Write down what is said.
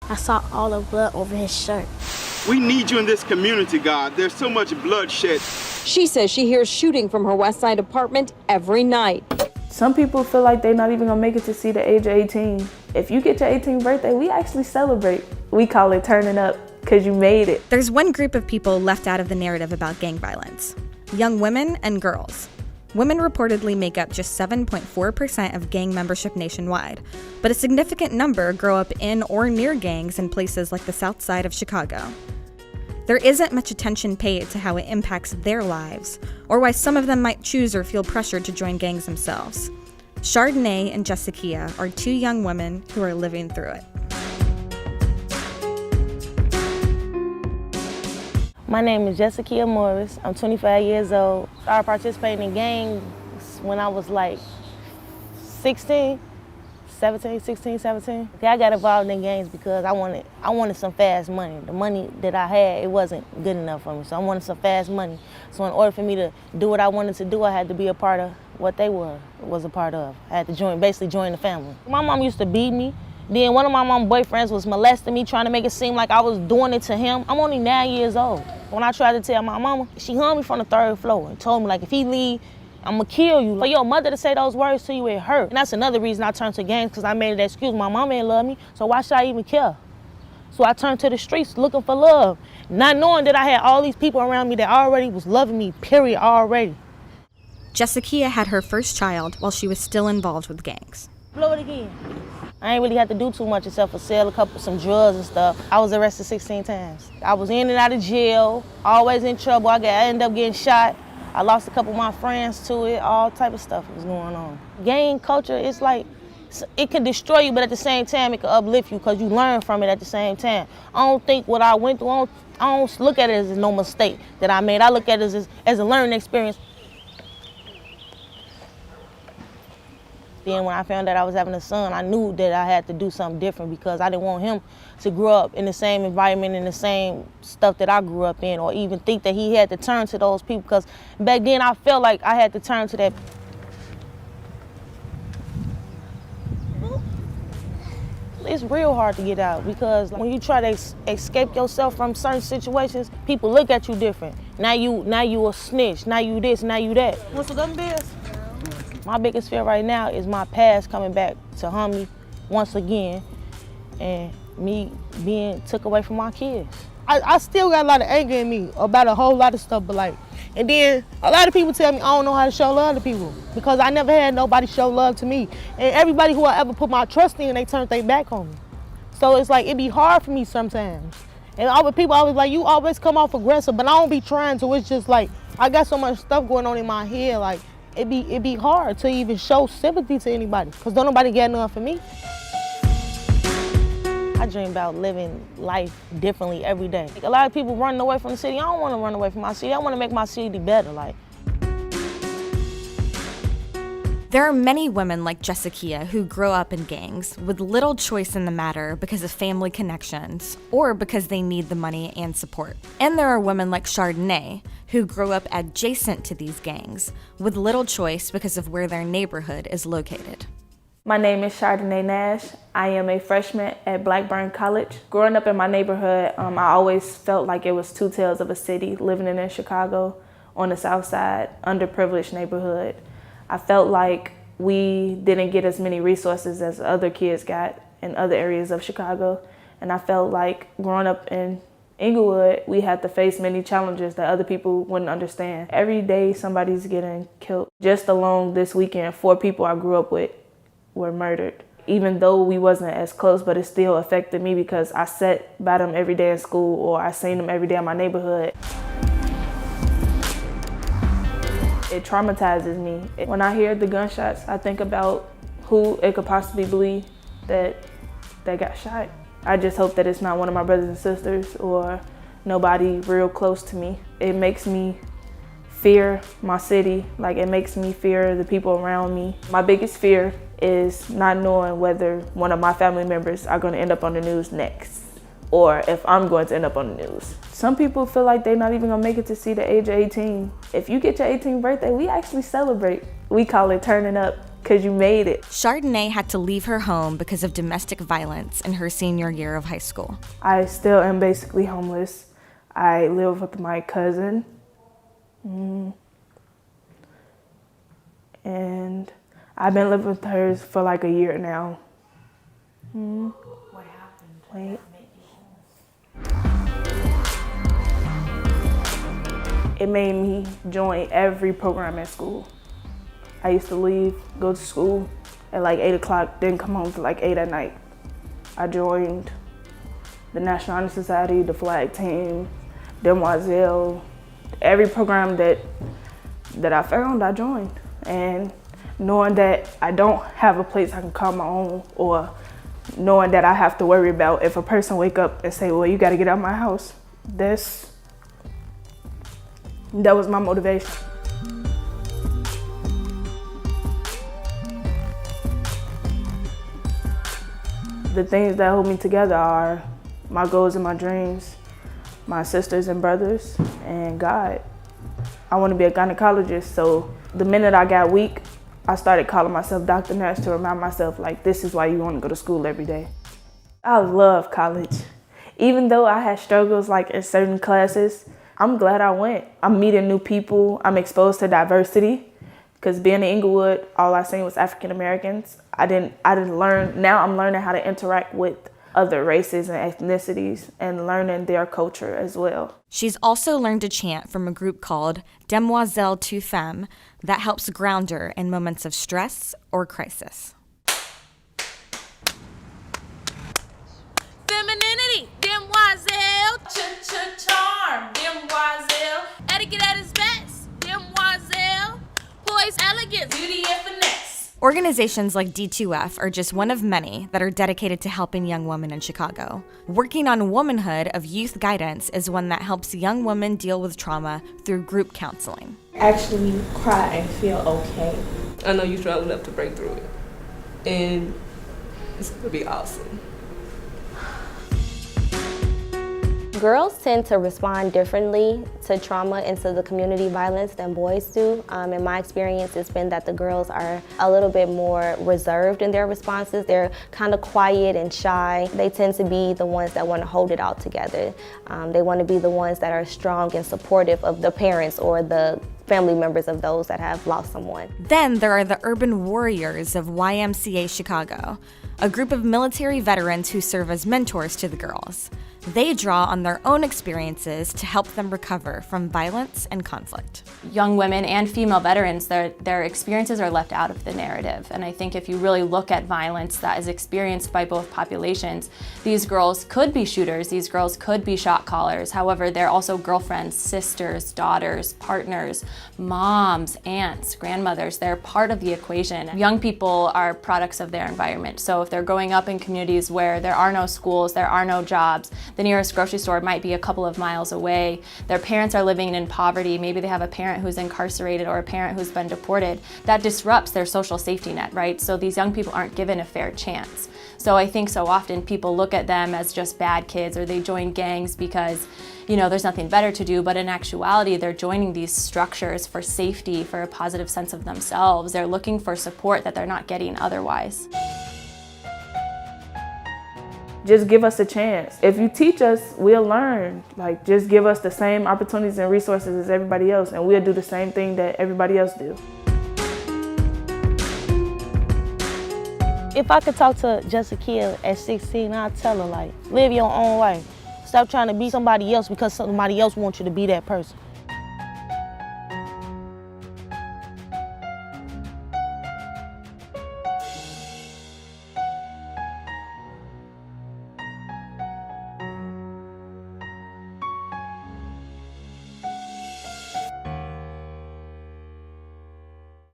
I saw all the blood over his shirt. We need you in this community, God. There's so much bloodshed. She says she hears shooting from her West Side apartment every night. Some people feel like they're not even gonna make it to see the age of 18. If you get your 18th birthday, we actually celebrate. We call it turning up, because you made it. There's one group of people left out of the narrative about gang violence: young women and girls. Women reportedly make up just 7.4% of gang membership nationwide, but a significant number grow up in or near gangs in places like the southside of Chicago. There isn't much attention paid to how it impacts their lives, or why some of them might choose or feel pressured to join gangs themselves. Chardonnay and Jessica are two young women who are living through it. My name is Jessica Morris. I'm 25 years old. I started participating in gangs when I was like 16, 17. I got involved in gangs because I wanted some fast money. The money that I had, it wasn't good enough for me, so I wanted some fast money. So in order for me to do what I wanted to do, I had to be a part of what they was a part of. I had to basically join the family. My mom used to beat me. Then one of my mom's boyfriends was molesting me, trying to make it seem like I was doing it to him. I'm only 9 years old. When I tried to tell my mama, she hung me from the 3rd floor and told me, like, if he leave, I'm gonna kill you. For your mother to say those words to you, it hurt. And that's another reason I turned to gangs, because I made an excuse. My mama ain't love me, so why should I even care? So I turned to the streets looking for love, not knowing that I had all these people around me that already was loving me, period, already. Jessica had her first child while she was still involved with gangs. Blow it again. I ain't really had to do too much except for sell some drugs and stuff. I was arrested 16 times. I was in and out of jail, always in trouble. I ended up getting shot. I lost a couple of my friends to it. All type of stuff was going on. Gang culture, it's like, it can destroy you, but at the same time, it can uplift you because you learn from it at the same time. I don't think what I went through, I don't look at it as no mistake that I made. I look at it as a learning experience. Then when I found out I was having a son, I knew that I had to do something different because I didn't want him to grow up in the same environment and the same stuff that I grew up in, or even think that he had to turn to those people, because back then I felt like I had to turn to that. It's real hard to get out because when you try to escape yourself from certain situations, people look at you different. Now you a snitch, now you this, now you that. What's the gun beers? My biggest fear right now is my past coming back to haunt me once again and me being took away from my kids. I still got a lot of anger in me about a whole lot of stuff, but and then a lot of people tell me I don't know how to show love to people because I never had nobody show love to me. And everybody who I ever put my trust in, they turned their back on me. So it's like, it be hard for me sometimes. And people always like, you always come off aggressive, but I don't be trying to. It's just like, I got so much stuff going on in my head, like, it be hard to even show sympathy to anybody because don't nobody get enough for me. I dream about living life differently every day. A lot of people running away from the city. I don't want to run away from my city. I want to make my city better. There are many women like Jessica who grow up in gangs with little choice in the matter because of family connections or because they need the money and support. And there are women like Chardonnay who grow up adjacent to these gangs with little choice because of where their neighborhood is located. My name is Chardonnay Nash. I am a freshman at Blackburn College. Growing up in my neighborhood, I always felt like it was two tales of a city, living in Chicago on the south side, underprivileged neighborhood. I felt like we didn't get as many resources as other kids got in other areas of Chicago. And I felt like growing up in Inglewood, we had to face many challenges that other people wouldn't understand. Every day somebody's getting killed. Just alone this weekend, 4 people I grew up with were murdered. Even though we wasn't as close, but it still affected me because I sat by them every day in school or I seen them every day in my neighborhood. It traumatizes me. When I hear the gunshots, I think about who it could possibly be that got shot. I just hope that it's not one of my brothers and sisters or nobody real close to me. It makes me fear my city, like it makes me fear the people around me. My biggest fear is not knowing whether one of my family members are going to end up on the news next or if I'm going to end up on the news. Some people feel like they're not even going to make it to see the age of 18. If you get your 18th birthday, we actually celebrate. We call it turning up, because you made it. Chardonnay had to leave her home because of domestic violence in her senior year of high school. I still am basically homeless. I live with my cousin. And I've been living with her for like a year now. What happened? Wait. It made me join every program at school. I used to leave, go to school at like 8 o'clock, then come home to like 8 at night. I joined the National Honor Society, the flag team, Demoiselle. Every program that I found, I joined. And knowing that I don't have a place I can call my own, or knowing that I have to worry about if a person wake up and say, well, you gotta get out of my house, that was my motivation. The things that hold me together are my goals and my dreams, my sisters and brothers, and God. I want to be a gynecologist, so the minute I got weak, I started calling myself Dr. Nurse to remind myself, like, this is why you want to go to school every day. I love college. Even though I had struggles like in certain classes, I'm glad I went. I'm meeting new people, I'm exposed to diversity, because being in Inglewood, all I seen was African Americans. I didn't learn. Now I'm learning how to interact with other races and ethnicities and learning their culture as well. She's also learned to chant from a group called Demoiselle Two Femmes that helps ground her in moments of stress or crisis. Femininity, demoiselle. Charm, demoiselle. Etiquette at its best, demoiselle. Poise, elegance, beauty and finesse. Organizations like D2F are just one of many that are dedicated to helping young women in Chicago. Working on Womanhood of Youth Guidance is one that helps young women deal with trauma through group counseling. Actually cry and feel okay. I know you're strong enough to break through it, and it's gonna be awesome. Girls tend to respond differently to trauma and to the community violence than boys do. In my experience, it's been that the girls are a little bit more reserved in their responses. They're kind of quiet and shy. They tend to be the ones that want to hold it all together. They want to be the ones that are strong and supportive of the parents or the family members of those that have lost someone. Then there are the urban warriors of YMCA Chicago, a group of military veterans who serve as mentors to the girls. They draw on their own experiences to help them recover from violence and conflict. Young women and female veterans, their experiences are left out of the narrative. And I think if you really look at violence that is experienced by both populations, these girls could be shooters, these girls could be shot callers. However, they're also girlfriends, sisters, daughters, partners, moms, aunts, grandmothers. They're part of the equation. Young people are products of their environment. So if they're growing up in communities where there are no schools, there are no jobs, the nearest grocery store might be a couple of miles away. Their parents are living in poverty. Maybe they have a parent who's incarcerated or a parent who's been deported. That disrupts their social safety net, right? So these young people aren't given a fair chance. So I think so often people look at them as just bad kids, or they join gangs because, you know, there's nothing better to do. But in actuality, they're joining these structures for safety, for a positive sense of themselves. They're looking for support that they're not getting otherwise. Just give us a chance. If you teach us, we'll learn. Like, just give us the same opportunities and resources as everybody else, and we'll do the same thing that everybody else do. If I could talk to just a kid at 16, I'd tell her, like, live your own life. Stop trying to be somebody else because somebody else wants you to be that person.